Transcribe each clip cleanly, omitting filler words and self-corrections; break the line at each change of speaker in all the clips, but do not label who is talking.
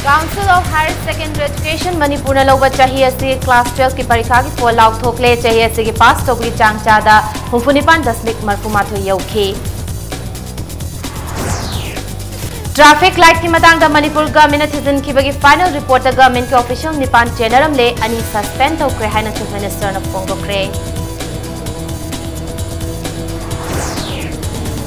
Council of Higher Secondary Education Manipur na loba chahi asi class 12 ki parikha ki fall out thokle chahi asi ki pass tobgi changchada 49.3 yauki. Traffic light ki matang da Manipur government citizen ki bagi final report da government ki official nipan chenaram le ani suspend tokre haina chief minister na phongokre.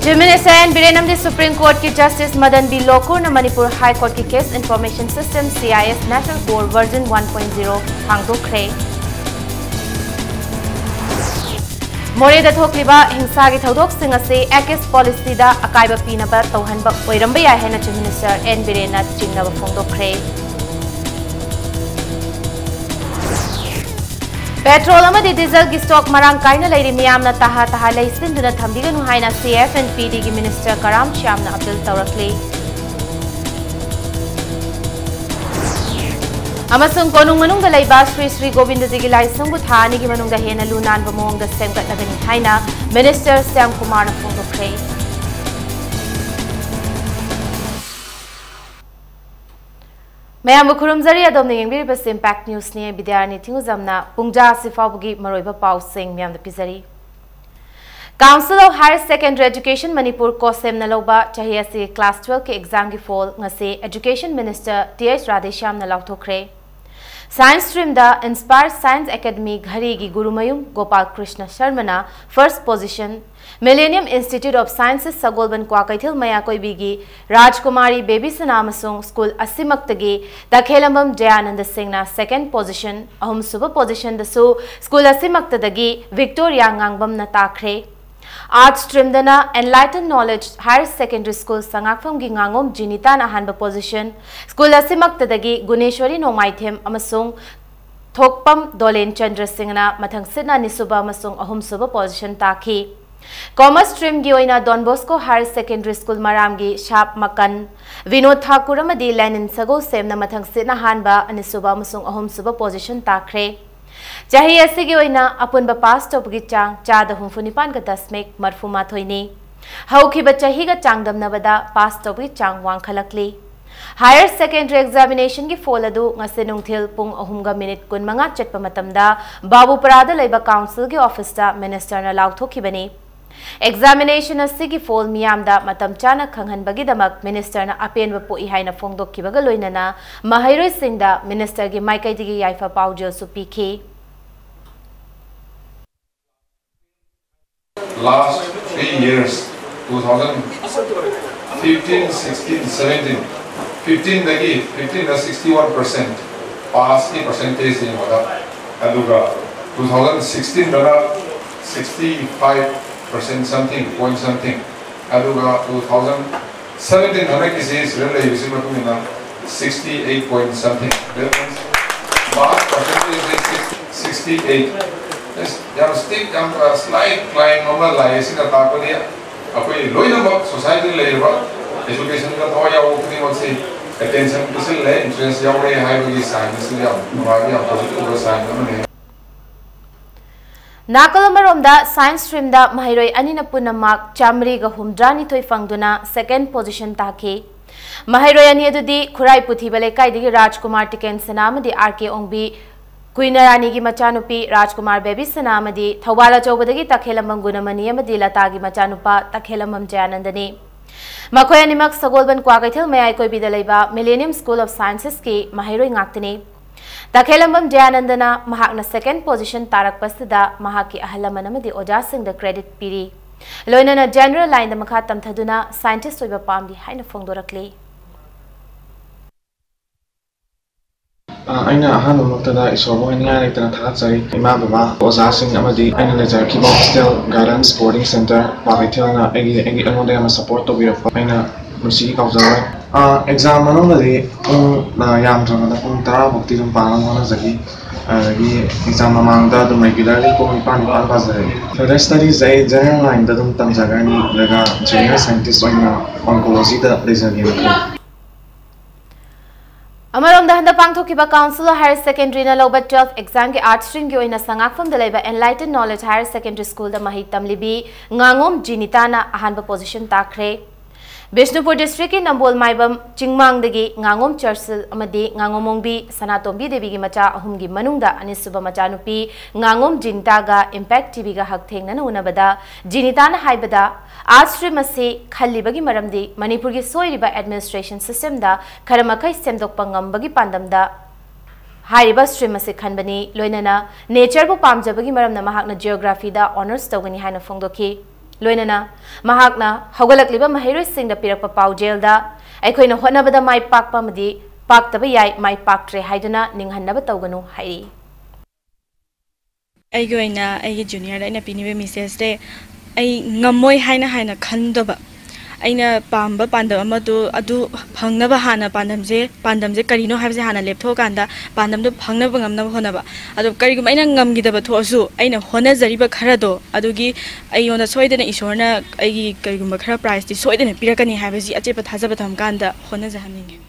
Chief Minister and Birenam the Supreme Court ki Justice Madan B. Lokur na Manipur High Court ki Case Information System CIS National Core Version 1.0 hangdokre. More da thokliba hingsa gi thodok sing ase ACS policy da akaiba pinaba tawhanba oiramba ya hena Chief Minister and Birena chingnaba phongdokre. Petrol amadi diesel ki stock marang kaina leiri miyamna taha leisinduna thambiganu haina CF and PD ki Minister Karam Shyamna appeal tawrakli. Amasung konung manungda leiba Sri Govindaji ki laisangbu thani ki manungda hena lunan ba mongda semgatlagani haina Minister Syam Kumar na phongdokre. Mayam Kurumzari adom nengbiri bas Impact News ne bidyarni thinguzamna pungja sifabugi maroiba pau sing myam da pizari. Council of Higher Secondary Education Manipur kosem na loba chahi asi class 12 ke exam ki fall ngase Education Minister TH Radheshyam na lauthokre. Science stream da Inspire Science Academy Ghari gi Gurumayum Gopal Krishna Sharma na first position. Millennium Institute of Sciences Sagolban Kwakaithil Maya Koibigi Rajkumari Baby Sanamasung School Asimaktagi Dakhelambam Jayananda Singh na second position ahum suba position dasu School Asimaktadagi Victoria Ngangbam na takre. Arts stream dana Enlightened Knowledge Higher Secondary School Sangakfam gi Ngangom Jinita na hanba position School Asimaktadagi Guneshwari Nomaithem amasung Thokpam Dolen Chandra Singh na mathang sitna nisuba amasung ahum suba position taki. Commerce stream gi oina Don Bosco Higher Secondary School Maramgi Shap Makan Vinod Thakur amadi Lenin Sago sem na mathang sitna hanba anisuba amasung ahum suba position takre. Chahi ase gi oina apunba pass top gi chang chada humfunipan ga dasmek marfuma thoini. Hauki ba chahi ga changdam nabada pass top gi chang wangkhalakli. Higher Secondary Examination ki foladu ngase nungthil pung ahumga minute kun manga chatpa matamda Babu Parada leiba Council ki office da Minister na lauthokibani. Examination asigi fall miyamda matam chana khanghan bagidamak Minister na apen bapo ihaina phongdokkibaga loinana mahairoi singda Minister gi maikaidigi yaifa paujel su pk.
Last 3 years 2015, 16, 17 15 dagi 15 na 61% pass ki percentage ni wada aduga 2016 dana 65% something point something aduga 2017 hame kisi sirle bisi matumina 68 point something pass percentage is 68 yes yam stick yam slide climb normal life sina tapani apoi loina ba society leba education ka thoya opni mose attention to le interest yaw re hai bagi science ya mari ya positive sign amane
Nakalambaromda Science stream da mahiroi anina punamak chamri ga humdrani thoi fangduna second position taki. Mahiroi ani adudi khurai puthi bale kaidigi Rajkumar Tiken Sanamadi RK Ongbi Kuinarani gi machanupi Rajkumar Baby Sanamadi Thawala Chowbadagi Takhelambam Gunamani amadi Latagi machanupa Takhelambam Jayanandani. Makhoi animak Sagolban Kwakaithil Mayai Koibida leiba Millennium School of Sciences ki mahiroi ngaktini. Takhelambam Jayanandana mahakna second position tarak pasida mahaki ahalaman amadi oja sing the credit piri. Loinana general line da makha tamthaduna scientist oiba pamdi haina phongdorakli.
Aina ahanu muktada isorbo nga naitana thatsari ima baba oza sing amadi aina najar ki hostel garden sporting center pakithilna egi angoda ama support to bira aina musi kauzawai exam manongadi na yam jangada pung tara bukti dum panang mana jagi gi exam mamangda dum regularly ko pan bazare further studies ai general line da dum tamjagani laga junior scientist oina oncology da resagi
Amaramda handa pangthokiba Council of Higher Secondary na loba 12 exam ki art stream ki oina sangakfam da leiba Enlightened Knowledge Higher Secondary School da mahit tamlibi ngangom jinita na ahanba position takre. Bishnupur district in Nambol Maibam Chingmangdagi Ngangom Churchil Amadi Ngangomongbi Sanatombi Devi Macha Ahumgi Manungda Anisuba Machanupi Ngangom Jintaga Impact TV ga Hakteng Nanunabada Jinitana Haibada Astri Masi Kalibagi Maramdi Manipur gi Soiriba administration system da Karamakai Semdok Pangambagi Pandamda Hariba stream Masi Kanbani Loinana Nature Bu Pamjabagi Maram Namahakna Geography da honors Togani Hana Fongdoki Loinana Mahakna Hogalak Liba Mahiri Sing the Pirapa Pau jail da Equino Honabada my Pak Pamadi Pak Tabayai my Pak Tre Haidana Ninghanaba Toganu Hai
Agoina a junior and a pinive Mrs. Day a ngamoy haina kandoba. Aina Pamba Pandamadu Adu Pangava Hana Pandamze Carino has a Hana Leptoganda Pandam to Pangavangam Honaba. Adu Karigumana Gamgidaba Tosu, Aina Hona Zariba Carado, Adugi Ayona Soiden Ishorna, a Karigumakara prize, the Soiden and Pirakani Havasi, Achepa Hazabatam Ganda, Hona Zahaning.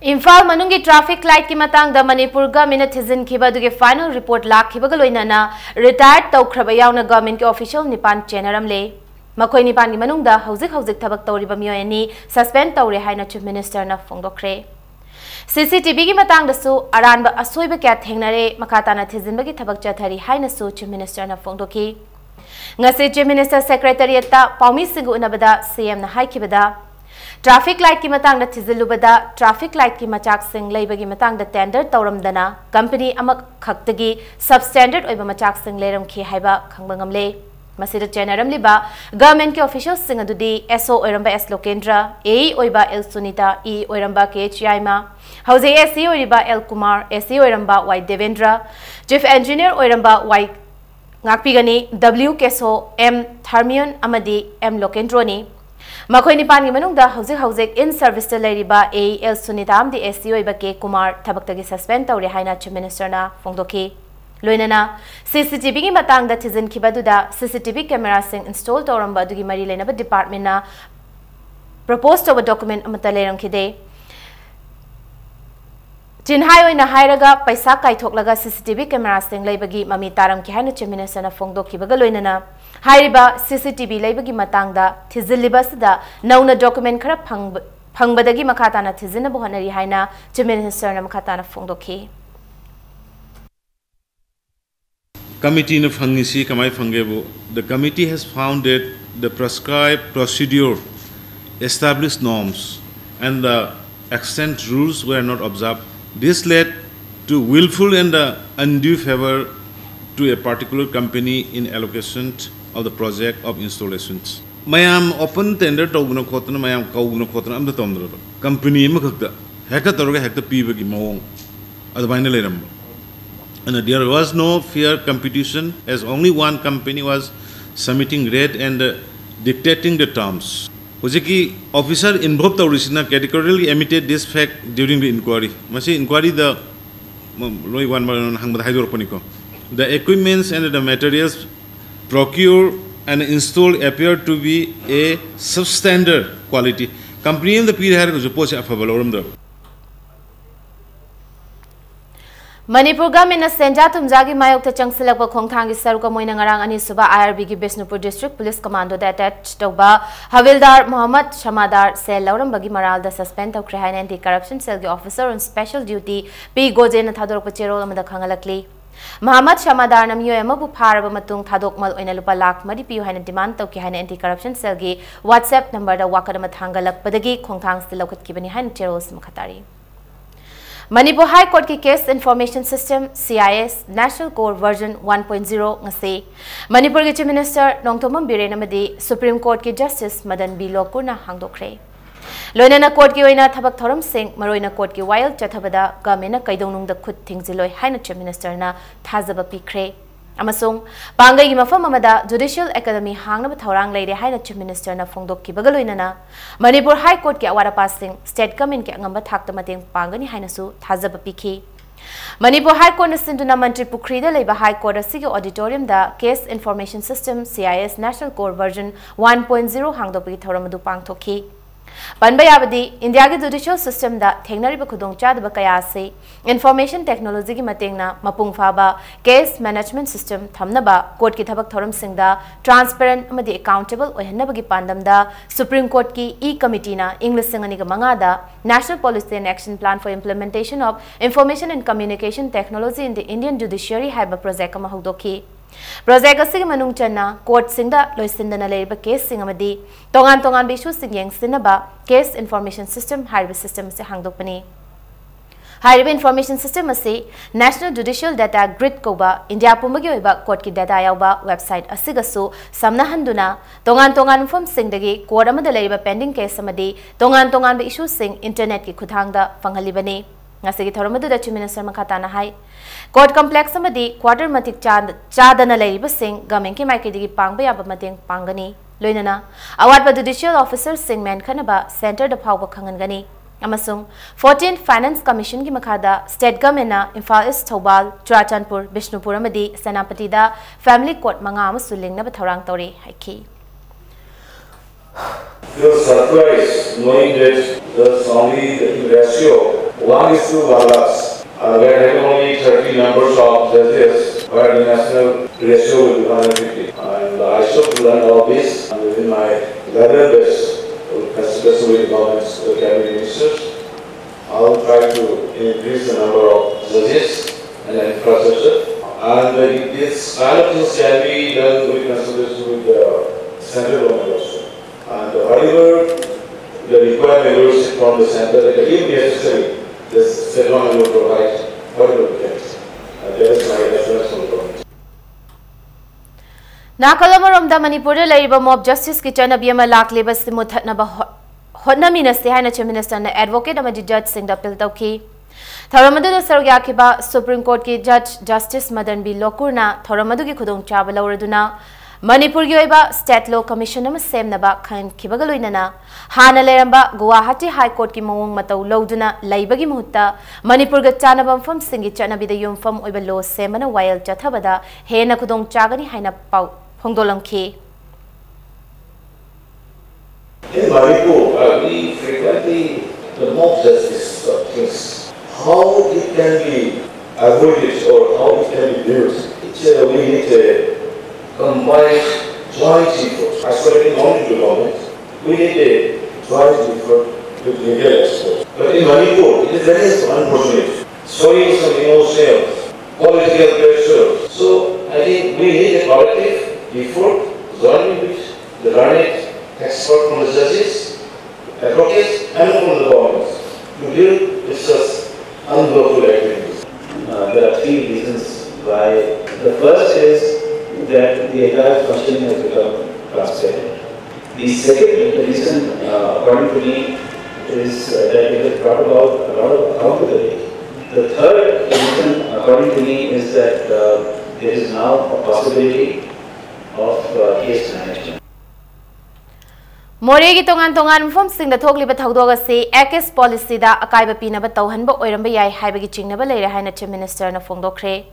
Imphal Manungi traffic light ki matang da Manipur government thizin khiba duge final report lak khiba galoinana retired tawkhraba yauna government ke official nipan chenaram le Makoi nipan gi manung da hauzik thabak tawriba miyoi ani suspend tawre haina chief minister na phongdokre CCTV gi matang da su aranba asoiba kya thengnare makata na thizin bagi thabak chathari haina su chief minister na phongdoki ngase chief minister secretariat ta paumi singu unabada CM na haikibada Traffic light ki matang da thizilubada traffic light ki machak sing leibagi matang da tender tawramdana company amak khaktagi substandard oiba machak sing leram khi haiba khangbangam masida chenaram liba government ke officials sing adudi SO oiramba S Lokendra A oiba L Sunita E oiramba K Chiaima hauze SE oiba L Kumar SE oiramba Y Devendra chief engineer oiramba Y ngakpigani W Keso M Tharmion amadi M Lokendroni Makoi nipan gi manung da hauzik in service ta leiriba A L Sunitam di SCO iba K Kumar thabaktagi suspend tawre haina chief minister na phongdoki loinana CCTV gi matang da thizin khibadu da CCTV camera sing install tawramba dugi mari lenaba department na proposed over document amata leram khide Jinhai oina hairaga paisa kaithoklaga CCTV camera sing leibagi mami taram ki haina chief minister na phongdoki baga loinana Hariba CCTV laibagi matangda thizilibasda nauna document khara phangbadagi makhatana thizina bohanari haina chief minister na makhatana phongdoki
Committee na phangisi kamai phangebo the committee has found that the prescribed procedure established norms and the extant rules were not observed. This led to willful and undue favor to a particular company in allocation of the project of installations. Mayam open tender to Guna Kotana, Mayam Kauguna Kotana, and the Tondra. Company Makaka, Hekatoga Hector Pibagi Mong, at the Vinalaram. And there was no fair competition as only one company was submitting rate and dictating the terms. Ojeki officer involved original categorically admitted this fact during the inquiry. Masi inquiry the The equipments and the materials procured and installed appear to be a substandard quality. Company in the period has supposed to have
Manipur government na Senja Tumjagi Mayok ta Changsilakba Khongthangi Saruka Moina Ngarang Ani Suba IRB gi Bishnupur District Police Commando da attached Toba Havildar Muhammad Shamadar Sel Lauram Bagi Maral da suspend of Crime Anti Corruption Cell officer on special duty P Gojen Thador Pachero Amada Khangalakli Muhammad Shamadar Namyo Emabu Paraba Matung Thadok Mal Oina Lupa Lak Madi Piu Haina demand Toki Haina Anti Corruption Cell gi WhatsApp number da Wakadama Thangalak Padagi Khongthang Stilokat Kibani Haina Teros Makatari Manipur High Court ki Case Information System CIS National Core Version 1.0 ngase Manipur ki Chief Minister Nongthomam Biren amadi Supreme Court ki Justice Madan B Lokur na hangdokre Loinana court ki oina thabak thoram sing maroina court ki wild chathabada government na kaidongnung da khut thingziloi haina Chief Minister na thazaba pikre amasung pangai gi mafam amada Judicial Academy hangna thorang leire haina Chief Minister na phongdok ki bagaloinana Manipur High Court ki awara passing state government ki angamba thakta mateng pangani haina su thazaba pikhi Manipur High Court na sinduna Mantri Pukri da leiba High Court asigi auditorium da Case Information System CIS National Core Version 1.0 hangdopi thoramadu pangthokhi Panba yabadi India ki judicial system da thengnariba khudongchadaba kaya se information technology ki matengna mapung phaba case management system thamnaba court ki thabak thoram singda transparent amadi accountable oihanaba gi pandamda Supreme Court ki e-committee na English singani ga mangada National Policy and Action Plan for Implementation of Information and Communication Technology in the Indian Judiciary haiba project ama haudoki. Project asig manung channa court singda loisindana leiba case singamadi tongan bishu sing yang sinaba case information system haiba system se hangdokpani. Haiba information system ase National Judicial Data Grid koba India pumagi oiba court ki data yauba website asigasu samnahanduna tongan form singdagi court amada leiba pending case amadi tongan issue sing internet ki khudhangda panghalibani. Ngasigi thoramadu da Chief Minister makhatana hai court complex amadi quarter matik chadana leiba sing government ki maikidigi pangba yaba mateng pangani loinana awatpa judicial officer sing men khanaba center da phawba khangangani amasung 14th Finance Commission ki makhada state government na Imphal East Thobal Churachandpur Bishnupur amadi Senapati da family court manga amasu lingnaba thorang tore haiki.
Feel surprised knowing that there's only the ratio 1:1 where having only 30 members of judges, where the national ratio will be 150. And I should learn all this and within my level best, especially with government's cabinet ministers, I will try to increase the number of judges and infrastructure. And this kind of things can be done with consultation with the central government also. And whatever the required members from the center, if necessary, this Ceylon will provide whatever we can. That is my reference from the government.
Nakalamaramda Manipur laiba mob justice ki chanabiyama lakleba simuthatnaba hotnamina se haina Chief Minister na advocate amadi judge singda appeal tawki. Thoramadu da sarugyakiba Supreme Court ki Judge Justice Madan B. Lokurna thoramadu ki khudongchaba lauraduna Manipur gi oiba State Law Commission ama semnaba khan khibaga loinana hana leramba Guwahati High Court ki mawong matau lauduna laibagi muhutta Manipur ga chanabam fam singi chanabida yumfam oiba law semana wayal chathabada hena khudongchagani haina pau phongdolamki.
In Manipur, we frequently the mob justice things, how it can be avoided or how it can be used. We need a combined joint effort, isolating only the government. We need a joint effort with legal experts. But in Manipur, it is very unfortunate. Stories of emotional, political pressure. So I think we need a collective effort, joining with the learned expert from the judges, advocates, and from the government to deal with such unlawful activities.
There are three reasons why. The first is that the entire questioning has become transparent. The second reason, according to me, is that it has brought about a lot of accountability. The third reason, according to me, is that there is now a possibility of case management.
Moregi tongan mfom sing da thokliba thawdoga se AKS policy da akaiba pinaba tawhanba oiramba yai haibagi chingnaba leire haina Chief Minister na phongdokre.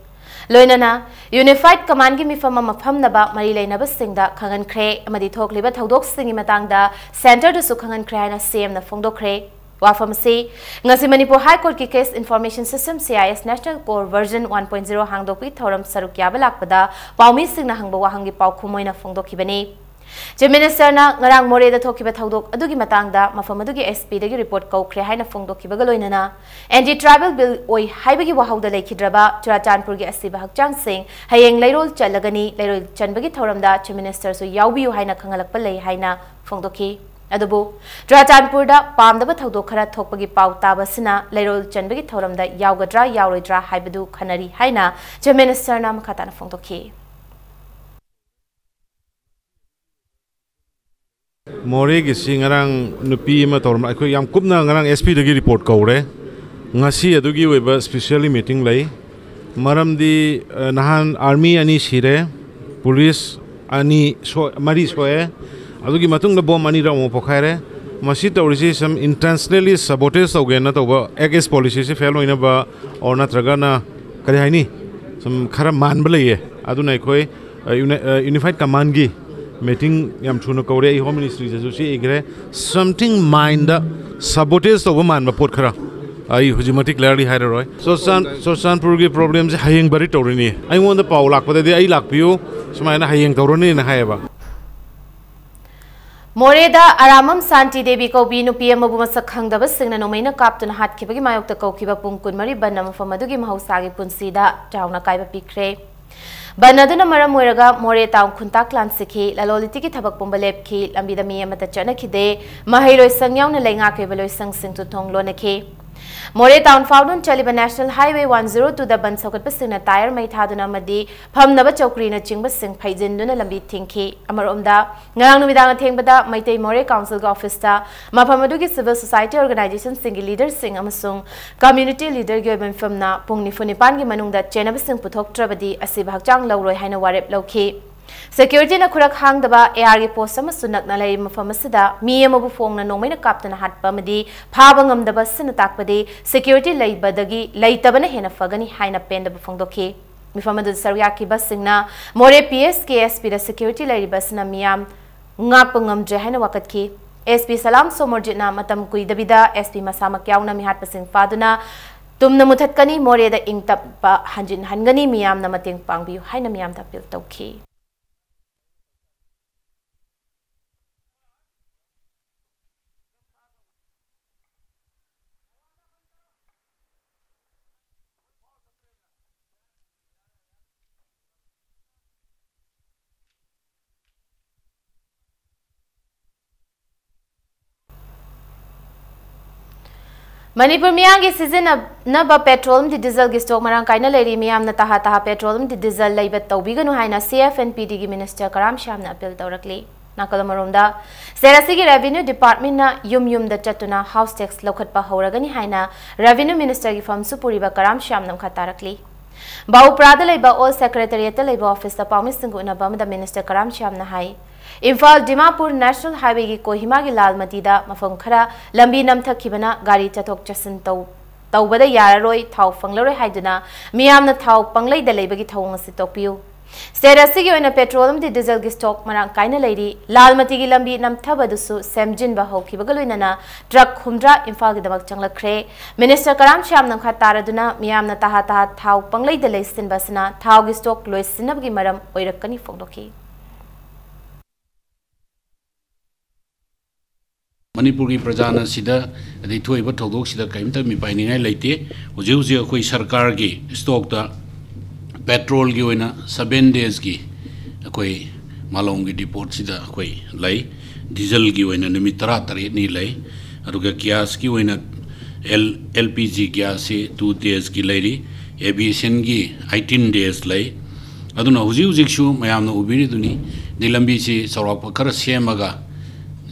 Loinana Unified Command gi mifama mafhamnaba mari leinaba singda khangan khre amadi thokliba thawdok singi matangda center da su khangan khre haina CM na phongdokre. Wafam se ngasi Manipur High Court ki case information system CIS National Core version 1.0 hangdokpi thoram sarukya balakpada paumi sing na hangba wahangi pau khumoina phongdokhibani. Chief Minister na ngarang more da thokiba thaudok adugi matangda mafam adugi SP dagi report kaukre haina phongdokiba galoinana anti tribal bill oi haibagi wahauda lekhidraba Churachandpur gi asiba hakchang sing hayeng leirol chalagani leirol chanbagi thoramda Chief Minister su yaubiu haina khangalakpa lei haina phongdoki adubu Churachandpur da pamdaba thaudok khara thokpagi pau tabasina leirol chanbagi thoramda yaugadra yauroidra haibadu khanari haina Chief Minister na makhatana phongdoki.
More gi singarang nupi ma torma ko yam kupna ngarang SP dagi report kaure ngasi adugi weba specially meeting lai maram di nahan army ani sire police ani mari soe adugi matung da bom ani ra mo pokhaire masi tawrisi some intentionally sabotage tawgena tawba AKS policy se fail hoina ba or natraga na kari haini some khara man balaye aduna koi unified command gi meeting yam thuna kore I home ministry je si igre something mind sabotage to man ma pot khara ai hujimati clearly hire roy so sanpur gi problems hayeng bari torini I want the paw lak pada de ai lak piu sumaina hayeng toroni na hayaba
Moreda Aramam Santi Devi Kobi Nupi Amabu Masakhangdaba Singna Nomaina Captain Hatkibagi Mayok the Kokiba Punkun Mari Banam from Madugi Mausagi Punsida, Tauna Kaiba Pikre. Banaduna Maramueraga, More Town Kuntak Lansiki, Lalolitiki Tabak Pumbalepki, Lambida Miyamata Janakide, Mahiro Sangyang Lenga Kebelo Sang Sing to Tong Loneke. More Town found Chaliba National Highway 102 the Bansokat Pasina Tire Maitaduna Madi, Pamnaba Chokrina Chingba Sing Paizinduna Lambi Tinki, Amarumda, Nang Vidanga Tingbada, Maite More Council Officer, Mapamadugi Civil Society Organization Singi Leader Sing Amasung, Community Leader Gyoban Femna, Pungni Funipangi Manungda, Chenab Sing Putok Trabadi, Asibhakjang Lauro Hina Warep Loki. Security na kurak hang daba ARG post sama sunak na lai mafamasida miya mabufong na nomay na kapta na hatpa madi pabangam daba sinatakpadi security lai badagi lai taba na hinafagani hay na pen daba fong doki mifamadu saryaki basing na more PSKSP da security lai bas na miyam ngapangam jahay na wakat ki SP salam somorjit na matam kuy dabida SP masama kyaw na mihat pasing faduna tum na mutat kani more da ingtap pa hanjin hangani miyam na mating pangbiyo hay na miyam tapil tawki Manipur Miyangi season naba petrol di diesel gi stock marang kaina leri miyam na taha petrol di diesel laibet tawbiganu haina CFNPD gi minister Karam Sham na appeal tawrakli nakalamaromda serasi gi revenue department na yum da chatuna house tax lokhat pa horagani haina revenue minister gi fam supuri ba Karam Sham nam khatarakli bau prada laiba all secretariat laiba office ta pawmis singu na bam da minister Karam Sham na hai Imphal Dimapur National Highway ki Kohima ki Lalmati da mafam khara lambi namthakibana gari chathok chasin tawbada yararoi thau fanglaroi haiduna miyamna thau panglai da leibagi thawng asi tokpiu Serasi gi oina petroleum di diesel gi stock marang kaina leiri Lalmati gi lambi namthabadusu semjin ba hokibagaloi truck humdra Imphal gi damak changlakre Minister Karam Sham nam kha taraduna miyamna taha thau panglai da leisin basna thau gi stock loisinab gi maram oirakani fogdoki
Manipur ki prajana sida adi thoi ba thodok sida kaimta mi painingai leite uji khoi sarkar gi stock da petrol gi oina 7 days gi khoi malong gi depot sida khoi lai diesel gi oina nimi 13 ni lai aruga gas gi oina LPG gas se 2 days gi lairi aviation gi 18 days lai aduna uji shu mayam no ubiri duni dilambi si sarak khara semaga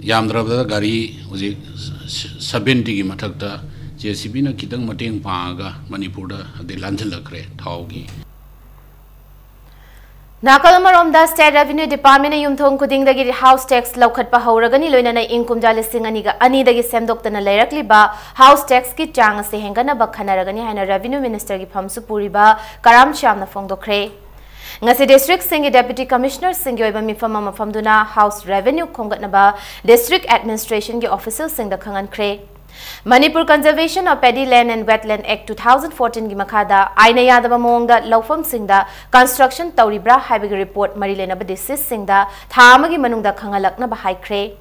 Yamdrabda Gari was 70 Matakta, JCB Kitang Mating Paga, Manipura, the Lanzalakre, Taugi.
Nakalamarom da State Revenue Department Yumthong Kuding the house tax Lokat Pahoragani Luna income Jalising Ani the Semdoktana Lerakli ba house tax ki Chang Sehengana Bakanaragani and a revenue minister Gipam Supuriba, Karam Sham na Fongdokre. Ngasi district singi deputy commissioner singi oiba mifama mafamduna house revenue kongatnaba district administration gi official singda khangan kre Manipur Conservation of Paddy Land and Wetland Act 2014 gi makhada aina yadaba mongda lawfam singda construction tawribra haibagi report mari lenaba district singda thamagi manungda khangalakna ba haikre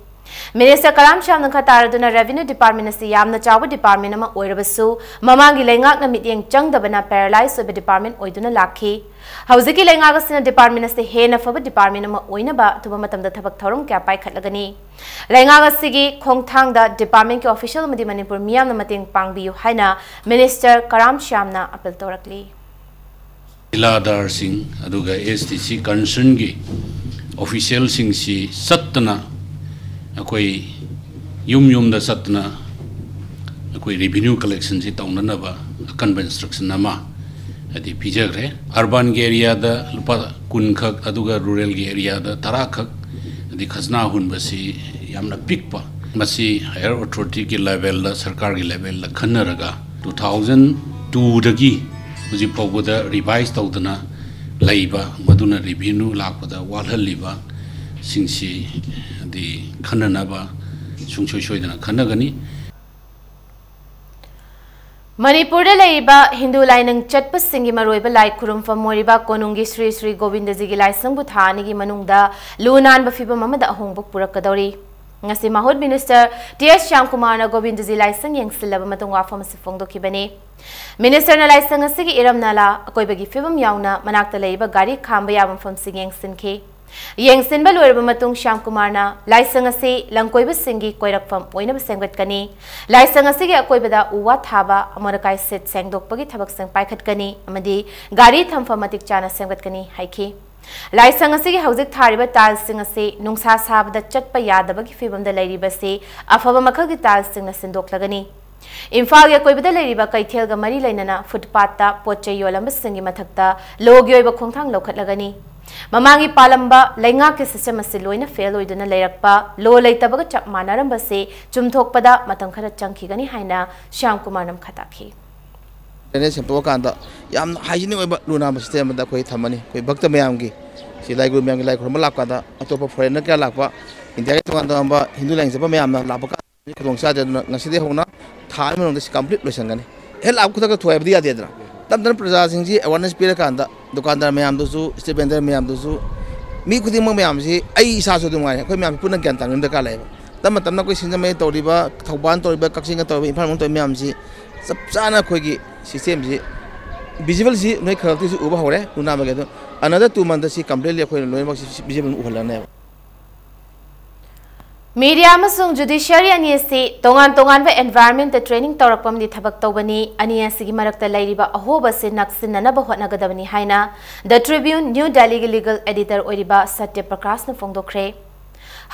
Minister Karam Sham Nakataraduna Revenue Department as the Yamna Chawa Department of Oirabasu, Mamangi Langak Namitiang Chung the Bana paralyzed with the department Oiduna Laki. Hausiki Langagas in the department as the Hena for the department of Oinaba to Matam the Tabak Torum Kapai Katlagani. Langagas Sigi Kong Tang the department official Madi Manipur Miam Namating Pangbi Haina, Minister Karam Shamna Apel Torakli.
Iladar Singh, Aduga STC concern gi official Singh si Satana. Akoi yum da satna akoi revenue collection si taunanaba akan instruction nama adi pijagre urban area da lupa kun khak aduga rural area da tara khak adi khazna hun basi yamna pikpa masi higher authority ki level da sarkar ki level la khanaraga 2002 dagi uji pawda revise tawdana laiba maduna revenue lakpada walhaliba सिंसी दी खन्ननाबा सुंसोय सोयदना खन्नगनी
मणिपुर लेरिबा हिंदू लाइनंग चटप सिंगी मरोइबा लाई खुरुमफम मोरिबा कोनुंगी श्री श्री गोविंद जी की लाइसंग थानिगी मनुंगदा लुनान बफिबम अमदा अहोंगबक पुरकदौरी ngasi mahud minister ts Shyam Kumar na govind ji laisang yengsilaba matong wafam se phongdokibani minister na laisang asigi iramnala akoibagi fibam yauna manakta leiba gari khamba yabam fam sing yengsinke yengsinba loirba matung Shyam Kumar na laisang asi langkoiba singi koirakfam oina besengwet kani laisang asigi akoibada uwa thaba amarakai set sengdokpagi thabak sang paikhatkani amadi gari thamfam matik chana sengwet kani haiki लाइसंग असिगी हौजिक थारिबा तालसिंग असे नुंगसा साबदा चटपा यादबगी फिबमदा लैरिबसे अफबा मखलगी तालसिंग न सिंदोक्लगनी इम्फाल या कोइबदा लैरिबा कैथेलगा मरी लैनना फुटपाथता पोचे योलंबसिंगी मथक्ता लोग्योइबा खोंथांग लौखटलगनी ममांगी पालंबा लैंगा के system असे लोइना fail ओइदुना लैरक्पा लो लैतबगा चप मानरंबसे चुमथोकपदा मतम खरा चंखिगनी हाइना श्याम कुमार नम खताखी
ने सेंपो कांदा याम हाइजीनिक ओइबा लुना सिस्टम दा कोइ थमनी कोइ भक्त मयाम की सिलाई गुरु मयाम की लाई खुरम लापकादा अतोप फॉरेनर क्या लापा इंडिया के तोंदा अम्बा हिंदू लाइन सेपा मयाम ना लापका खदोंसा जन ngaside होना थार में नोंदा कंप्लीट लोसंगनी हे लाप खुदा का थोय बदी यादेद्रा तब तन प्रजा सिंह जी अवेयरनेस पीर कांदा दुकानदार मयाम दोसु स्टेट बेंडर मयाम दोसु मी खुदी मयाम जी आई सासु दुमाय कोइ मयाम पुना ज्ञान तांगम द का लायबा तम तमना कोइ सिंजमे तोरिबा थौबान तोरिबा कक्सिंग तोरिबा इम्फाल मंग तो मयाम जी सब चाना खोगी सिस्टम जी विजिबल जी नई खरती से उबा होरे लुना बगे तो अनदर 2 मंथ से कंप्लीटली अखोय लोय मक विजिबल उहलने
मीडिया अमसुंग जुडिशियरी अनियसी तोंगान तोंगान व एनवायरनमेंट ट्रेनिंग तौरकपम दि थबक तौबनी अनियसी की मरकता लैरिबा अहोब से नक्सिनना बहोटनगदबनी हाइना द ट्रिब्यून न्यू दिल्ली की लीगल एडिटर ओरिबा सत्य प्रकाश न फोंदोखरे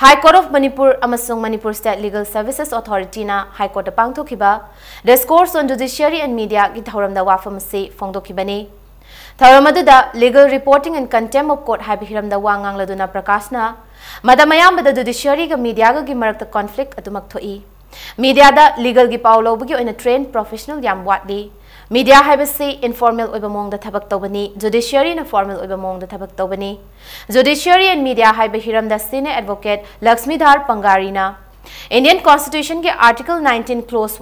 High Court of Manipur amasung Manipur State Legal Services Authority na High Court pangthokiba Discourse on Judiciary and Media ki thauramda wafam se phongdokibani thauramadu Legal Reporting and Contempt of Court haibi hiramda wangang laduna prakashna madamayam da Judiciary ga Media ga gi marakta conflict atumak thoi Media da legal gi paulo bugi oina trained professional yam watli Media haibasi informal oiba mong da thabak tawbani Judiciary na formal oiba mong da thabak tawbani Judiciary and Media haiba hiram da senior advocate Lakshmidhar Pangarina Indian Constitution ke Article 19 Clause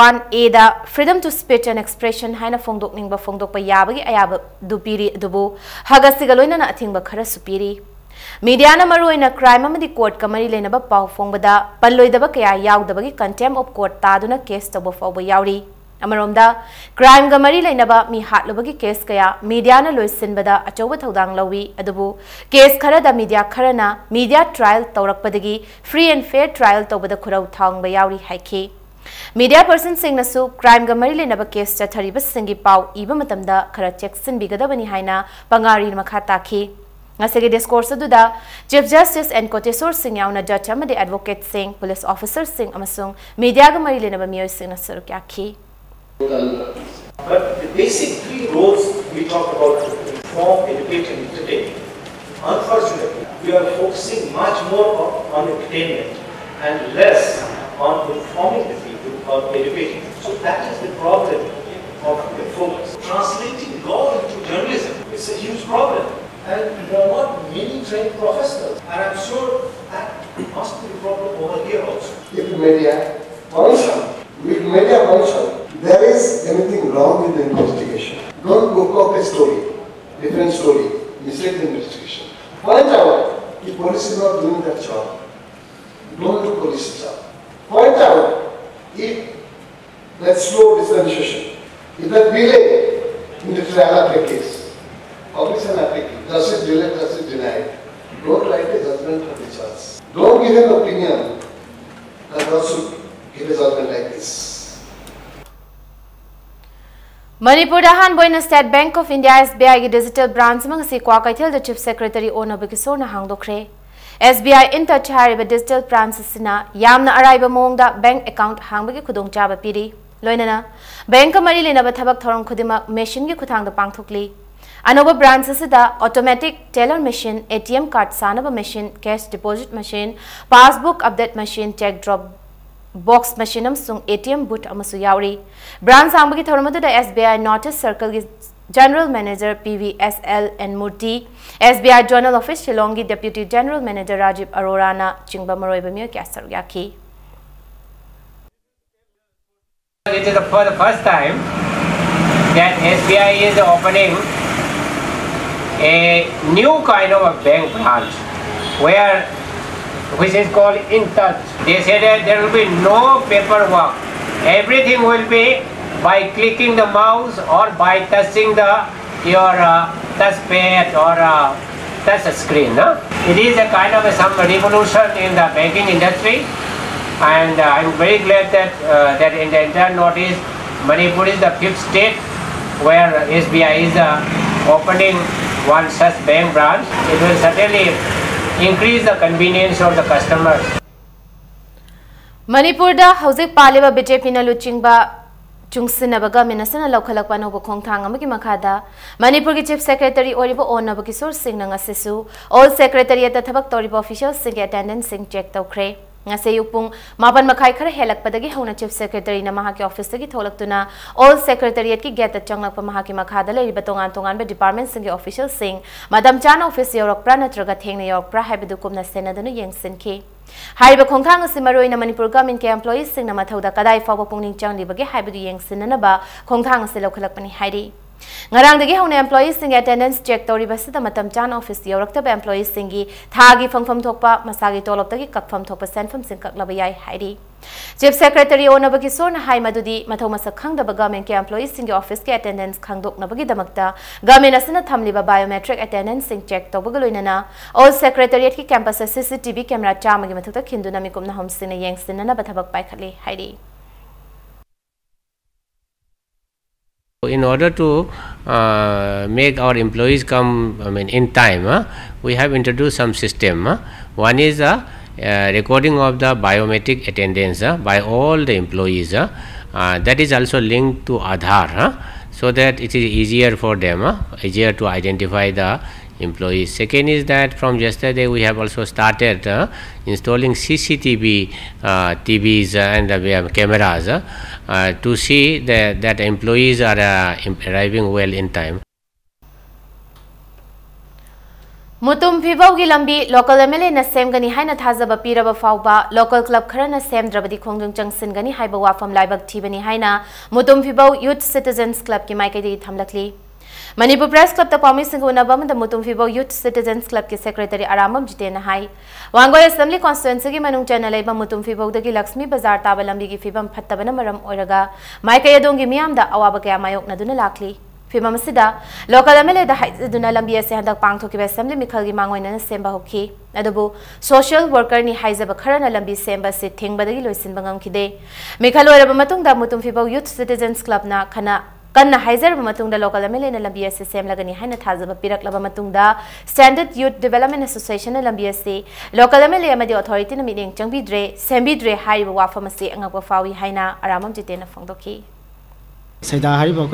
1A da freedom to speech and expression haina phongdok ningba phongdok pa yabagi ayaba dupiri dubu hagasigaloi na athingba khara supiri Media na maruina crime amadi court kamari lenaba pau phongbada palloidaba kaya yaudabagi contempt of court taduna case tobo fawba yauri amaromda crime gamari lenaba mi hatlobagi case kaya media na loisinbada achoba thodang lawi adubu case khara da media trial tawrakpadagi free and fair trial tobada khurau thangba yauri haiki Media person sing nasu crime gamari lenaba case chathariba singi pau iba matamda khara checksin bigadabani haina pangari makha takhi Ngasige discourse aduda Chief Justice and Kotesor Singh yauna judge amadi advocate Singh police officer Singh amasung media ga mari lenaba miyoy Singh na saruk yakhi
But the basic 3 roles we talk about inform, educate and entertain. Unfortunately, we are focusing much more on entertainment and less on informing the people or educating. So that is the problem of the focus. Translating law into journalism is a huge problem. And there are not many trained professionals. And I'm sure that must be the problem over here also.
If media function, there is anything wrong with the investigation. Don't cook up a story, different story, mislead the investigation. Point out if police is not doing that job. Don't do police job. Point out if that slow dispensation, if that delay in the trial of the case. Public and applicant. Does it delay, does it deny? Don't write a judgment for the judge. Don't give an opinion and also give a judgment like this.
Manipur dahan boina State Bank of India SBI ki digital branch mangasi kwa kaithel the Chief Secretary Ona Bikisor na hangdokre. SBI in touch hariba digital branch sina yamna araiba mongda bank account hangbagi khudongchaba piri. Loinana bank ka mari lenaba thabak thorong khudima machine ki khuthangda pangthokli. Another branch is the automatic teller machine, ATM card sanaba machine, cash deposit machine, passbook update machine, check drop box machine amsung ATM boot amasu yauri. Branch ambagi thormadu the SBI notice circle General Manager PVSL and Murti, SBI Journal Office Shillongi Deputy General Manager Rajiv Arorana, Chingba Maroibamio Kasar Yaki.
It is for the first time that SBI is opening a new kind of a bank branch which is called In Touch. They say that there will be no paperwork. Everything will be by clicking the mouse or by touching your touchpad or touch screen. It is a kind of some revolution in the banking industry, and I'm very glad that in the entire Northeast, Manipur is the 5th state where SBI is opening one such bank branch. It will certainly increase the convenience of the customers.
Manipur da Hauzik Paliba BJP na Luchingba Chungsinabaga Minasana Lokalapano Bokongtang Amaki Makada, Manipur Chief Secretary Oribo Onabakisur Singh Nangasisu, all Secretary at the Tabak Toribo officials sing attendance sing check Tokre. Ngasayupung Maban Makai Kara Helak Padagi Hona Chief Secretary Namahaki Office Tagi Tolaktuna, all Secretariat ki get the Changak Pamahaki Makada, Batongan Tongan Department Sing officials sing, Madam Chan Office Yorok Prana Tragatang York Prahabidukum Senadunu Yang Sinki. Haiba Kongtang Simaro in a Manipur government employees sing Namatoda Kadai for Punging Chang Libagi Habidu Yang Sinanaba, Kongtang Silokalapani Heidi. Ngarang the Gihon employees sing attendance check Tori Basita Matam Chan office Yorokta employees singi Tagi from Tokpa, Masagi Toloptaki Kak from Topa sent from Sinkak Labayai Heidi. Chief Secretary Onabaki Sorna Hai Madudi, Matomasa Kang the government employees sing office attendance Kangdok Nabagi Damakta, Government Asana Tamliba biometric attendance sing check Tobagalunana, all Secretariat ki campus CCTV camera Chamagimatuta Kindunamikum Nahom Sina Yang Sinana Batabak Baikali Heidi.
In order to make our employees come in time, we have introduced some system. One is recording of the biometric attendance by all the employees. That is also linked to Aadhaar, so that it is easier for them, easier to identify the employees. Second is that from yesterday we have also started installing CCTV TVs and cameras to see that employees are arriving well in time.
Mutum Pibaugi Lambi, local MLA na Semgani Haina Tazaba Piraba Fauba, local club Karana Sem Drabadi Kongung Singani Haibawa from Libak Tibani Haina, Mutum Pibau Youth Citizens Club Kimaikadi Tamlakli. Manipur Press Club the promising Unabam the Mutum Pibau Youth Citizens Club ki Secretary Aramam Jitena Hai. Wango Assembly Constituency ki Manung Chanaleba Mutum Pibau the Laxmi Bazar Tabalambi ki Fibam Patabana Oraga, Maika Yadongi Miam da Awabaka Mayok Naduna Lakli. Fimamasida, local MLA the Heights Dunalambi Sanda Pangtoki Assembly Mikalgi Mangoina Semba Hoki, Adabu, social worker ni Haizaba Karana Lambi Semba sitting by the Luisin Bangam Kide. Mikalo Matung da Mutum Pibau Youth Citizens Club na Kana. Kanna Haizer Matung the local MLA in Lambiasi Sem Lagani Hana Tazaba Pirak Lava Matunda, Standard Youth Development Association in Lambiasi, local MLA Amadi Authority in a meeting, Changbidre, Sembidre, Haiwa Pharmacy, and Aguafawi Haina, Aramam Jitena Fondoki.
Saida Hariba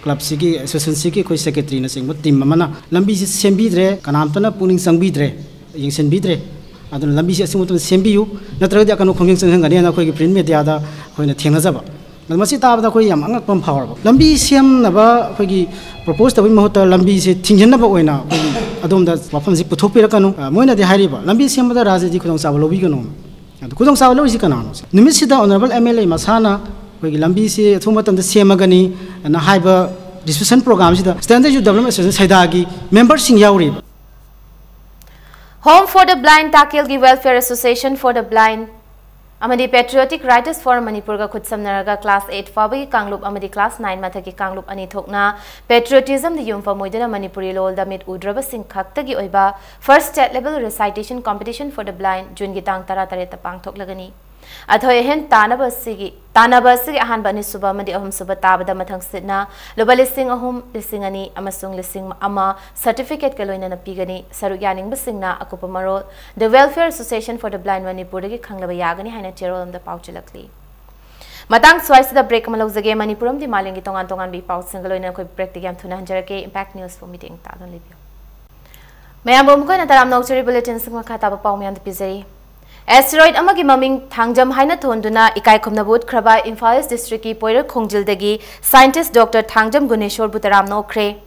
Club Siki, Association Siki, Secretary, and Sing, Tim Mamana, Lambisi Sembidre, Kanamtana, Puning Sangbidre, Yingsen Bidre, and Lambisi Simutum Sembiu, Natradia Kano Konging Sangariana, print media, when a Tinazaba. Masita the Koyam, Angapam Power. Lambi Siam Naba, proposed the Wimota, Lambi Tinjanaba Wena, Adom that Wapamzi Putopia Cano, Moina de Hariba, Lambi Siam the Razi Kudong Savaloviganum, and Kudong Savalovicanos. Nimisida Honorable MLA Masana, Lambisi, Tomat and the Siamagani, and a Hyper Discussion Programs, Standard Youth Development Association Saidagi, members in Yauri.
Home for the Blind Takilgi Welfare Association for the Blind. Amadi Patriotic Writers Forum Manipurga Kutsamnaraga Class 8 Fabi Kanglup Amadi Class 9 Mataki Kanglup Anithokna Patriotism the Yumfa Moidana Manipuri Lol the Mid Udraba Singh Kaktagi Oiba First State Level Recitation Competition for the Blind Jungitang Taratareta Pangtok Lagani Athoyhen Tanabasigi Ahanba Nisuba Madi Ahum Suba Tabada Matang Sidna Lobalising Ahum Lisingani Amasung Lising Ama Certificate Kaloina Pigani Saruyaning Basingna Akupamarol The Welfare Association for the Blind Manipuragi Kanglabayagani Hana Cherol and the Pouchalakli Matang Swice the break Malozage Manipurum the Malingi Tongan Tongan be Pout Singaloina quick break the game to Nanjarake Impact News for meeting Tadon Libya Mayambum Taram Notary Bulletin Singakata Paume and the Pizzery Asteroid amagi maming thangjam haina thonduna ikai khomnabut khrabai Imphal East District ki poirer khongjildagi scientist Dr. Thangjam Guneshwar Butaram nokre.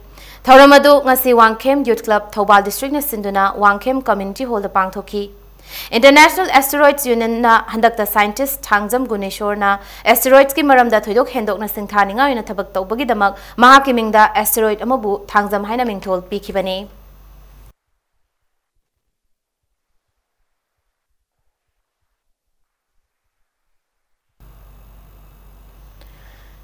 Thauramadu ngasi Wangkhem Youth Club Thobal District na sinduna Wangkhem Community Hall da pangthoki. International Asteroids Union na handakta scientist Thangjam Guneshwar na asteroids ki maramda thoidok hendok na singthaninga ina thabak tawbagi damak mahaki mingda asteroid amabu Thangjam haina mingthol pikhibani.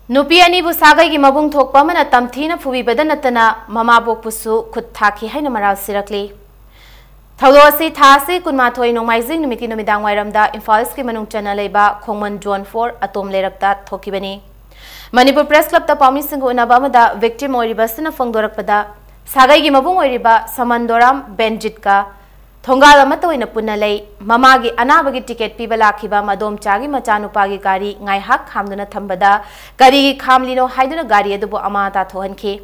Nupi ani bu sagai gi mabung thokpa mana tamthina phubi badanatana mama bokpusu khut thaki haina maral sirakli. Thaudosi thasi kunmathoi nongmaijing numiti numidang wairamda Imphal East ki manung chana leiba Khongman Zone 4 atom lerakta thokibani. Manipur Press Club ta pawmi singhu unaba amada victim oiribasina fangdorakpada sagai gi mabung oiriba Samandoram Benjit ka Thongal amata oina punna lei mamagi anabagi ticket piba lakhiba madom chagi machanupagi gari ngai hak khamduna thambada gari gi khamlino haiduna gari adubu amata thohanki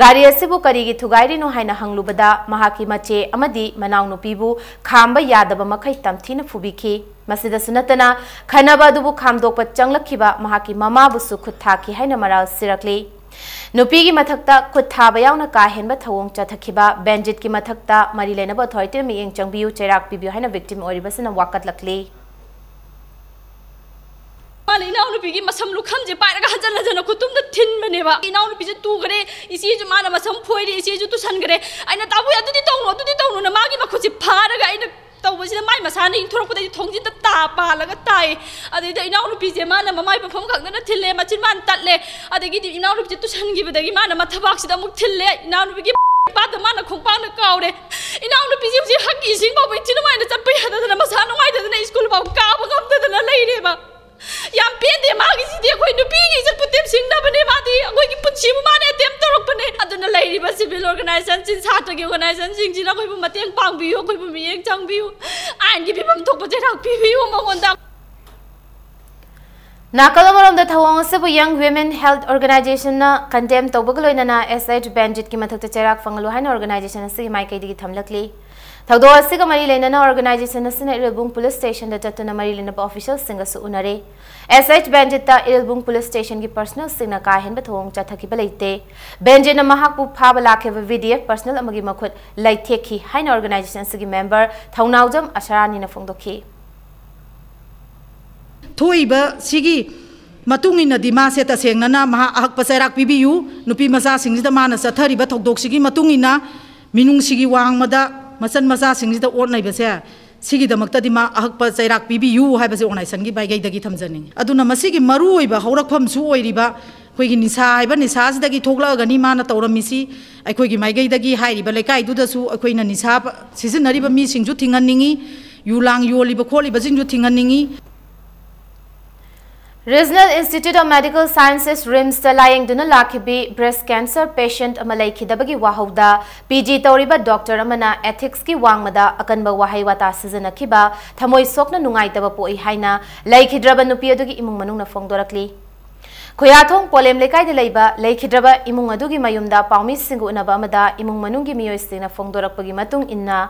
gari asibu kari gi thugairi no haina hanglubada mahaki mache amadi manaw nupibu khamba yadaba makhai tamthina phubiki masida sunatana khanaba adubu khamdokpa changlakhiba mahaki mama busu khuthaki haina maral sirakli Nupi ki mathakta khutha bayawna ka henba thawong chathakhiba Benjit ki mathakta mari lenaba authority mi eng changbiu cherak pibiu haina victim oribasana wakat lakli
Mali now nupi ki masam lukham je paira ka hajan hajan kutum da thin maneba now nupi je tu gare isi je mana masam phoiri isi je tu san gare aina tabu ya tu di tong na magi makhu je phara ga aina tawbasina mai masana inthorokpada thongjin da ta pa laga tai adai inaw nupi je mana mamai pafam khakna thille machin man tatle adagi inaw nupi tu sangi badagi mana mathabak sida muk thille inaw nupi ki pa da mana khongpa na kaure inaw nupi je hakki sing ba bai chinu mai na chappai hada na masana mai da na school ba ka ba ngam da na lai re ba yam pende magi si de khoi nupi gi je putem sing na bane ba di khoi ki punchi ma ne tem torok bane aduna lai ri ba civil organization sin satra gi organization sing jina khoi bu mateng pang bi khoi bu mi ek chang bi an gi bibam thok ba je rak pi bi ma ngon da
Nakalamoram da thawang se bu Young Women Health Organization na condemn tawbagloina na SH Benjit ki mathakta cherak fangalu haina organization se mai kai digi thamlakli Thaudo asiga mari lena organization asina Irilbung Police Station da chatuna mari lena officials singa su unare SH Benjit ta Irilbung Police Station ki personal singna ka hen ba thong chathaki balaite Benjit na mahakpu phaba lakhe VDF personal amagi makhut laitheki haina organization sigi member Thaunaujam Asharani na phongdokhi
Thoiba sigi matungi na dima seta sengna na maha ahak pasairak pibiu nupi masa singida mana sathari ba thokdok sigi matungi na minung sigi wang mada masan masa singida ornai base sigi damakta dima ahak pasairak pibiu hai base organization gi baigai dagi thamjani aduna masigi maru oiba haurakpham su oiriba koigi nisa haiba nisa sidagi thokla gani mana tawramisi aikoigi maigai dagi hairiba lekai du da su akoina nisa sizinari ba mi singju thinganingi yulang yoliba kholiba jingju thinganingi
Regional Institute of Medical Sciences RIMS ta layeng duna lakhibi breast cancer patient amalai khidabagi wahauda PG tawriba doctor amana ethics ki wangmada akanba wahai wata sizana khiba thamoi sokna nungai taba poi haina laikhidraba nupi adugi imung manungna fongdorakli Khoyathong polem lekai de leiba laikhidraba imung adugi mayumda paumi singu unaba amada imung manunggi miyoi singna fongdorakpagi matung inna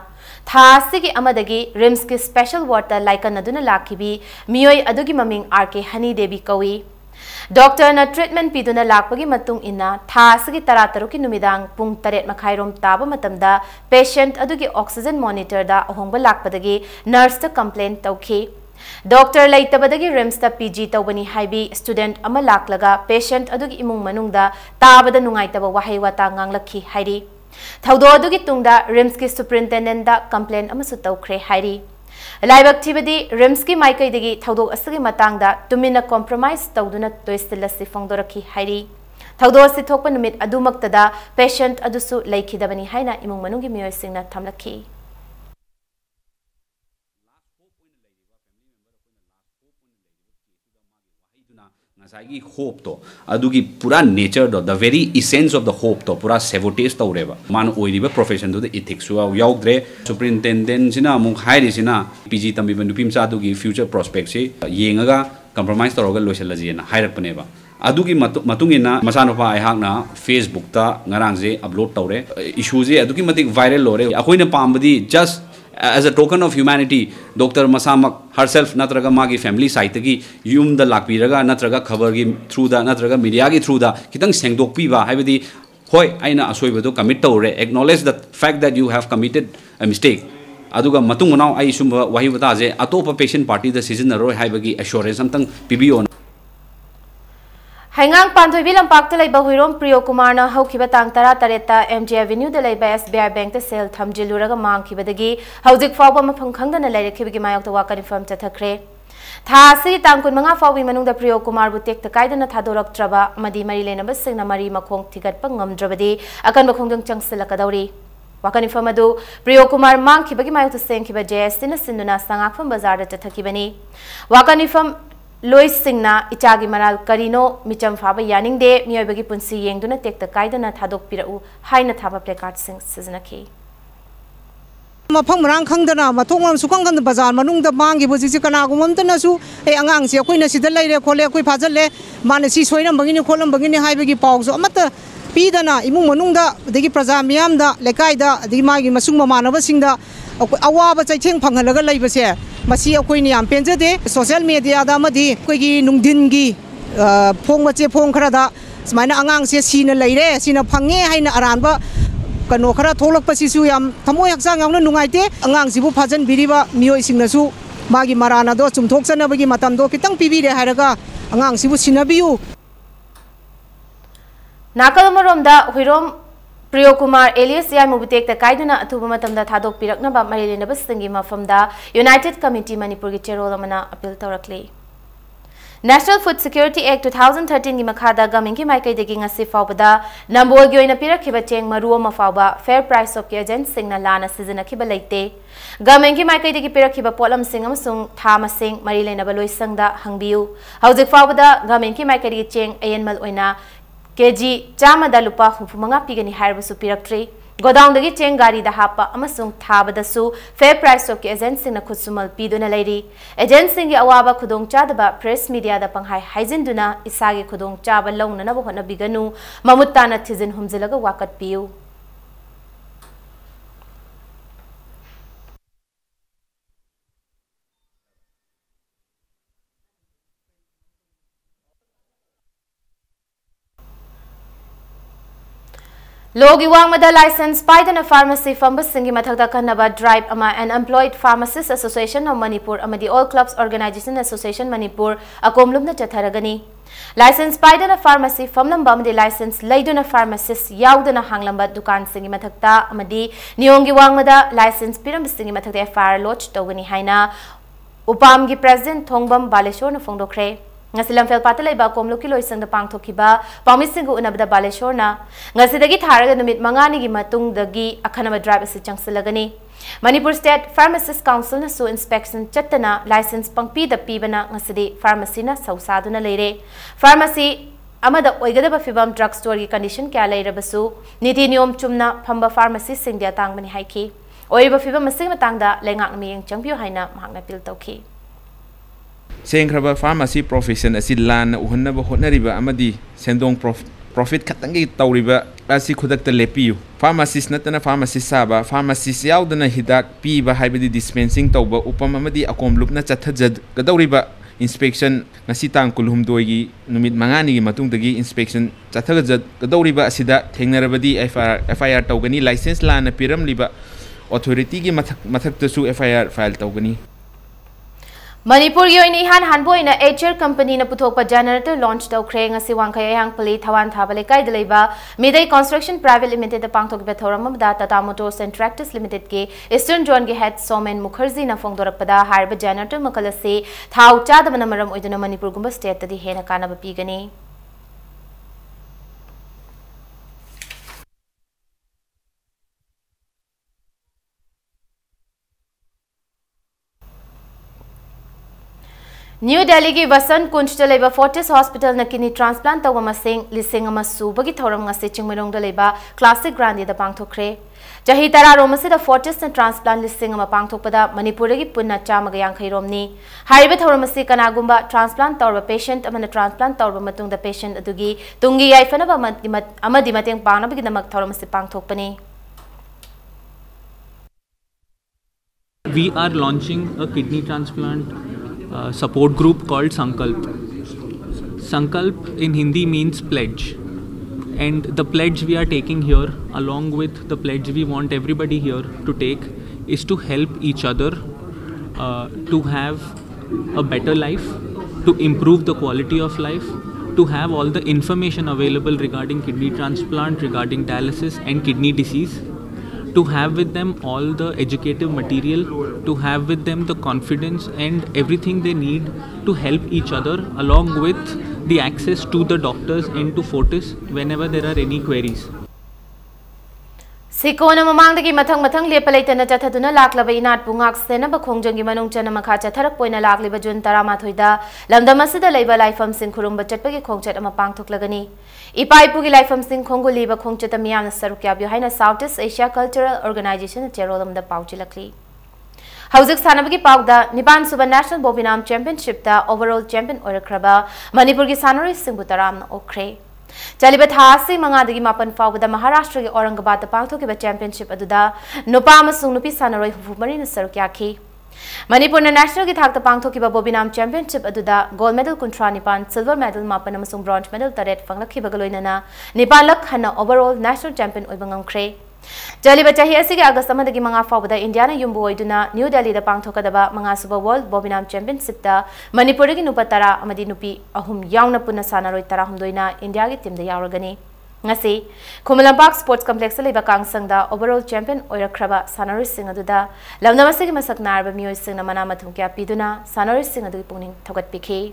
Thasigi amadagi RIMS ki special ward ta laikan aduna lakhibi miyoi adugi maming RK Hani Devi kawi Doctor na treatment piduna lakpagi matung inna thasigi tarataruki numidang pung 8 makhairom taba matamda patient adugi oxygen monitor da ahongba lakpadagi nurse ta complaint tawki Doctor laitabadagi RIMS ta PG tawbani haibi student ama laklaga patient adugi imung manungda tabada nungaitaba wahai wata nganglakhi hairi Thaudo adugi tungda RIMS ki superintendent da complaint amasu tawkhre hairi Laibak thibadi RIMS ki maikai dagi thaudo asagi matangda tumina compromise tawduna toistilasi fongdorakhi hairi Thaudo si thokpa numit adumaktada patient adusu laikhidabani haina imung manungi miyoi singna thamlakhi
Nasagi hope to adugi pura nature do the very essence of the hope to pura sabotage to reba man oiriba profession to the ethics yaugdre superintendent sina mung hairi sina PG tambi banupim sa adugi future prospects se yengaga compromise to roga loisalaji na hairak paneba adugi matungina masanopa aihakna Facebook ta ngarang je upload tawre issue je adugi matik viral lore akoina pambadi just as a token of humanity doctor मसामक herself नत्रगा मागी family site की यूम the लाकपीरगा नत्रगा खबर की through दा नत्रगा media की through दा खितंग सेंगदोकपीबा हाइबदी होय आइना असोइबदो कमिट तौरे acknowledge the fact that you have committed a mistake अदुगा मतुंग मनाव आई सुम वही बताजे अतोप पेशेंट पार्टी द सिजनरोय हाइबगी एश्योरेंस अमतंग पिबियो
Hangang Panthoibi Lampakta Laiba Huirom Priyo Kumarna Haukiba Tang Tara Tareta MJ Avenue de Laiba SBI Bank the sale Thamjiluraga Mankibadagi Hauzik Fawba Mafang Khangdana Lairikibigi Mayok the Waka Inform Tathakre Thasi Tangkun Manga Fawi Manung the Priyo Kumar Butek the Kaidana Thadorak Traba Madi Mari Lena Basing Mari Makong Tigat Pangam Drabadi Akan Bakong Changsilakadori Wakan Informadu Priyo Kumar Mankibagi Mayok the Sankiba JS in a Sinduna Sangakam Bazar Tathakibani Wakan Inform Lois Singna Ichagi Maral Karino Micham Faba Yaning De Miyabagi Punsi Yengduna take the Kaidana Tadok Pirau Haina Taba Placard Sing Sizanaki.
Mapang Rang Kangdana, Matongan Sukangan the Bazar, Manung the Bangi was Isikanakum Tanasu, a Angangs, Yaquina Sidale, Kole, Pazale, Manasi Swayam, Bagini Kolam, Bagini Haibagi Pogs, Amata, Pidana, Imu Manunda, the Prazamiam, the Lekaida, the Magi Masuma Manavasinda, Awaba Chang Pangalaga Labas. Masi akoi ni am penje de social media da madi koi gi nungdin gi phong mache phong khara da smaina angang se sina leire sina phange haina aranba kano khara tholak pasi su yam thamoi haksang yamna nungaite angang sibu phajan biriba mioi singna su magi marana do chumthok sana bagi matam do kitang pibi re haraga angang sibu sinabiu
Nakalamarom da Huirom Priyo Kumar alias Yai Mubutek the Kaidana Atubamatam da Thadok Piraknaba Marilena Basingima from the United Committee Manipur Cherolamana appeal Torakli. National Food Security Act 2013 gi Makada Gaminki Maikai de Ginga Sifauda Nambo Gyoina Pirakiba Cheng Maruo Mafauba Fair Price of Agent Singna Lana Sizana Kiba Late Gaminki Maikai de Pirakiba Polam Singam Sung Thama Sing Marilena Baloi Sangda Hangbiu Hauzik Fauda Gaminki Maikai Cheng Ayanmal Oina KG Chama da Lupa Hufumanga Pigani Harbasu Piraktree, Godown the Cheng Gari the Hapa, Amasung Taba the Su, Fair Price of Agents in a Kutsumal Piduna Lady, Agents in Awaba Kudong Chadaba, Press Media the Panghai Haizinduna, Isagi Kudong Chaba Long and Nabahona Biganu, Mamutana Tizin Humzilaga Wakat Piu. Logi Wangmada license Paidana Pharmacy Fambus Singi Mathakta Kanaba Drive Ama and Employed Pharmacists Association of Manipur Amadi All Clubs Organization Association Manipur Akomlumna Chatharagani. License Paidana Pharmacy Famlamba Amadi license Laiduna Pharmacist Yaudana Hanglamba Dukan Singi Mathakta Amadi Nyongi Wangmada license Piram Singi Mathakta Fire Lodge Togani Haina Upamgi President Thongbam Baleshor Fongdokre. Ngasilam fel patalay ba komloki loisang da pangthokiba pamisingu unabda baleshorna ngasidagi tharaga numit mangani gi matung dagi akhanama drive ase changsilagani Manipur State Pharmacist Council na su inspection chattana license pangpi da pibana ngasidi pharmacy na sausaduna leire pharmacy amada oigadaba fibam drug store gi condition kya leirabasu niti niyom chumna phamba pharmacy singdia tangbani haiki oiba fibam masing matangda lengak miyeng changpyu haina mahakna pil tawki
Sengkraba pharmacy profession asi lan uhannaba hotnariba amadi sendong profit khatangi tawriba asi khudakta lepiu pharmacist natana pharmacist saba pharmacist yaudana hidak piba haibadi dispensing tawba upam amadi akomlupna chathajad kadawriba inspection ngasi tang kulhumdoigi numit mangani gi matungdagi inspection chathagajad kadawriba asida thengnarabadi FIR tawgani license lana piram liba authority gi mathaktasu FIR file tawgani
Manipur yoin ihan hanboi na HR company na puthokpa generator launch tawkhre ngasi wangkhai yang pali thawan thabale kai delaiba Midai Construction Private Limited da pangthok be thoram da Tata Motors and Tractors Limited ke Eastern Zone ge head Somen Mukherjee na phongdorakpada harba generator makalase thau chadabana maram oiduna Manipur gumba state tadi hena kanaba pigani New Delhi ki Vasant Kunj da leba Fortis Hospital na kidney transplant tawa masing lising ama subagi thoram ngase chingmirong da leba Classic Grandi da pangthokre Jahi tara romase da Fortis na transplant lising ama pangthokpada Manipur gi punna chamaga yankhai romni hariba thoramase kanagumba transplant tawba patient amana transplant tawba matung da patient adugi tungi yaifana ba amadi mateng pangna bagi namak thoramase pangthokpani
we are launching a kidney transplant support group called Sankalp. Sankalp in Hindi means pledge, and the pledge we are taking here, along with the pledge we want everybody here to take, is to help each other to have a better life, to improve the quality of life, to have all the information available regarding kidney transplant, regarding dialysis and kidney disease, to have with them all the educative material, to have with them the confidence and everything they need to help each other, along with the access to the doctors and to Fortis whenever there are any queries.
Sikona mamangdagi mathang lepalaitana chathaduna laklaba inat pungak senaba khongjanggi manung chana makha chatharak poina lakliba jun 13 da lamdamasida leiba laifam sing khurumba chatpagi khongchat ama pangthoklagani ipaipugi laifam sing khongu liba khongchata miyamna sarukya haina Southeast Asia Cultural Organization cherolam da pauchilakli Hauzik sanabagi pauda Nipan Suba National Bobinam Championship da overall champion oirakraba Manipur gi sanari singbu taramna okre Chaliba thasi mangadagi mapan fawda Maharashtra ki Aurangabad pangthokiba championship aduda nupa amasung nupi sanaroi hufumari na sarukyakhi Manipur national ki thakta pangthokiba Bobinam championship aduda gold medal kuntra nipan silver medal mapan amasung bronze medal taret fanglakhiba galoinana nipan lak hana overall national champion oibangamkre Chaliba chahi asigi August amadagi manga fawda Indiana yumbu oiduna New Delhi da pangthokadaba manga suba world Bobinam championship da Manipur gi nupa tara amadi nupi ahum yauna punna sanaroi tara humdoina India gi team da yauragani ngasi Kumalampak Sports Complex leba kangsang da overall champion oirakraba sanaroi sing aduda lamnamasigi masak narba miyoi sing na mana mathum kya piduna sanaroi sing adu pungning thogat pikhi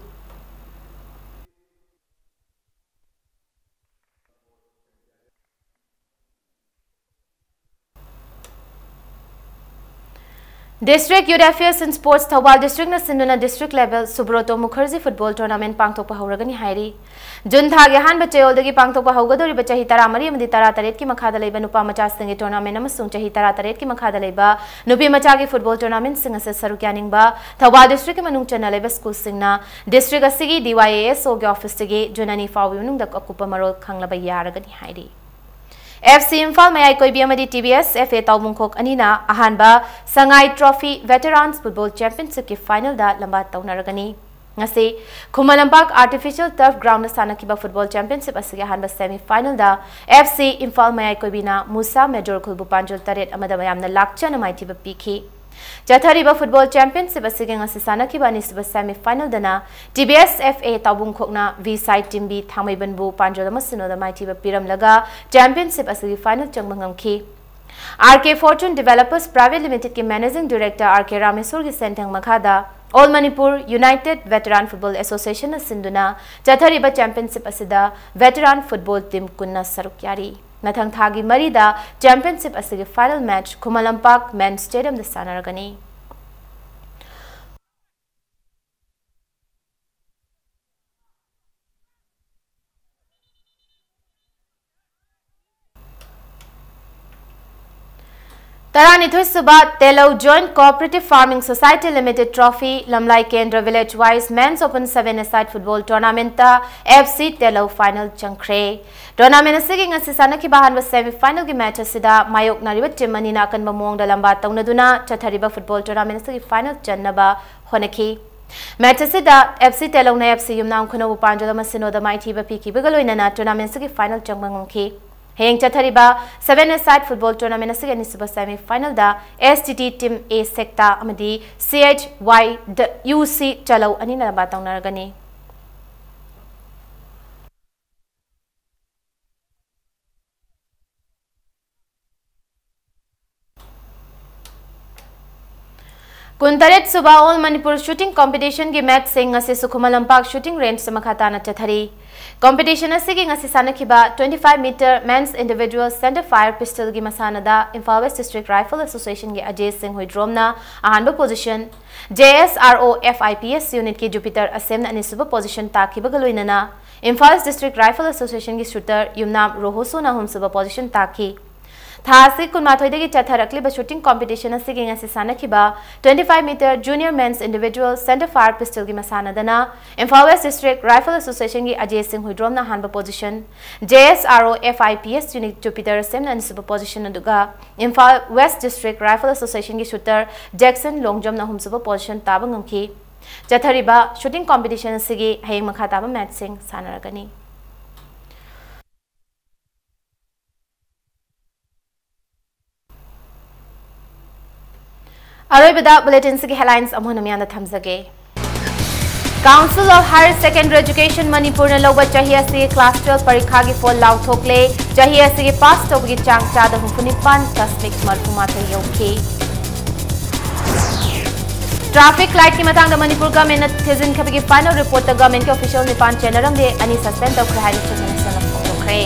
District Youth Affairs and Sports Thawal District na sinduna district level Subroto Mukherjee football tournament pangthokpa hauragani hairi Jun thagi hanba cheyoldagi pangthokpa haugadori ba chahi 13 amadi 13 ki makhada leiba nupa macha singi tournament amasung chahi 13 ki makhada leiba nupi macha gi football tournament singa se sarukyaning ba Thawal district manung chana leiba school singna district asigi DYAS og office tagi junani fawi nung dak akupa marol khanglaba yaragani hairi FC Imphal Mayai Koibi amadi TBS FA Taubungkhok anina ahanba Sangai Trophy Veterans Football Championship ki final da lamba taunaragani ngasi Kumalampak Artificial Turf Ground na sanakiba Football Championship asigi ahanba semi final da FC Imphal Mayai Koibi na Musa Major Khulbu Panjul Taret amada mayamna lakchana maitiba pikhi Jathariba Football Championship asigi ngasi sanakiba anisuba semi final dana TBS FA Taubungkhokna V side team B Thangmaibanbu Panjol amasino da maitiba piramlaga championship asigi final changmangamki RK Fortune Developers Private Limited ki Managing Director RK Rameswar ki sentang makhada All Manipur United Veteran Football Association na sinduna Jathariba Championship asida Veteran Football Team kunna sarukyari Nathang thagi marida championship asigi final match Kumalampak Men's Stadium da sanaragani Taranithoi Suba Telau Joint Cooperative Farming Society Limited Trophy Lamlai Kendra Village Wise Men's Open 7-a-side Football Tournament FC Telau Final Changkre Tournament asigi ngasi sanaki bahanba semi final gi match asida mayok nariba team manina kanba mongda lamba taunaduna chathariba football tournament asigi final channaba honaki match asida FC Telau na FC Yumnam Khunabu Panjala masino da maiti ba piki bagaloina tournament asigi final changmangki Heng chathariba 7-a-side football tournament asigi anisuba semi final da STT team A sector amadi CHY the UC Chalau anina lamba taunaragani Kuntaret Suba All Manipur Shooting Competition ki match sing ngasi Sukhumalampak Shooting Range samakata na chathari. Competition asigi ngasi sanakiba 25 meter men's individual center fire pistol gi masanada Imphal West District Rifle Association gi Ajay Singh Huidromna ahanba position JSRO FIPS unit ki Jupiter Asem na anisuba position takiba galoinana Imphal West District Rifle Association gi shooter Yumnam Rohosu na humsuba position taki. Thasi kunmathoidagi chatharakliba shooting competition asigi ngasi sanakiba 25-meter junior men's individual center fire pistol gi masanadana Imphal West District Rifle Association gi Ajay Singh Huidromna hanba position, JSRO FIPS unit Jupiter semna anisuba position aduga Imphal West District Rifle Association gi shooter Jackson Longjom na humsuba position taba ngamki. Chathariba shooting competition asigi hayeng makha taba match sing sanaragani. Arabada bulletin sigi headlines amhona miyanda thamzage. Council of Higher Secondary Education Manipur na loba chahiya se class 12 parikha gi fall law thokle chahiya se pass tobgi chang chada humfunipan tasmik marfuma thayokhi. Traffic light ki matang da Manipur government na thizin khabigi final report da government ke official nipan chanaram de ani suspend tokre hari chana sana thokre.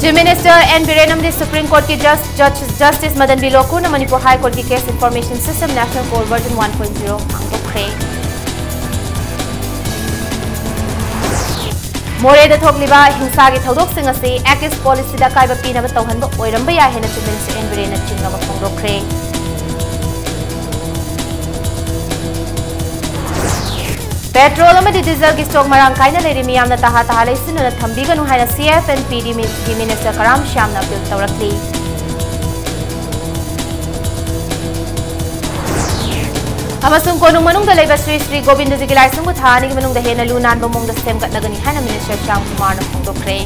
Chief Minister N. Birenam the Supreme Court ki Justice Madan B. Lokur na Manipur High Court ki Case Information System National Code version 1.0 angkokre. More da thokliba hingsa gi thodok sing ase ACIS policy da kaiba pinaba tawhanba oiramba ya hena Chief Minister N. Birenam chinga phongrokre. Petrol amadi diesel ki stock marang kaina leri miyamna taha leisinu na thambiganu haina CF and PD Minister Karam Shyamna appeal tawrakli. Amasung konung manung da leiba Sri Govinda ji ki laisung bu thani ki manung da hena lu nan ba mong da sem gat nagani haina Minister Shyam Kumar na phongdokre.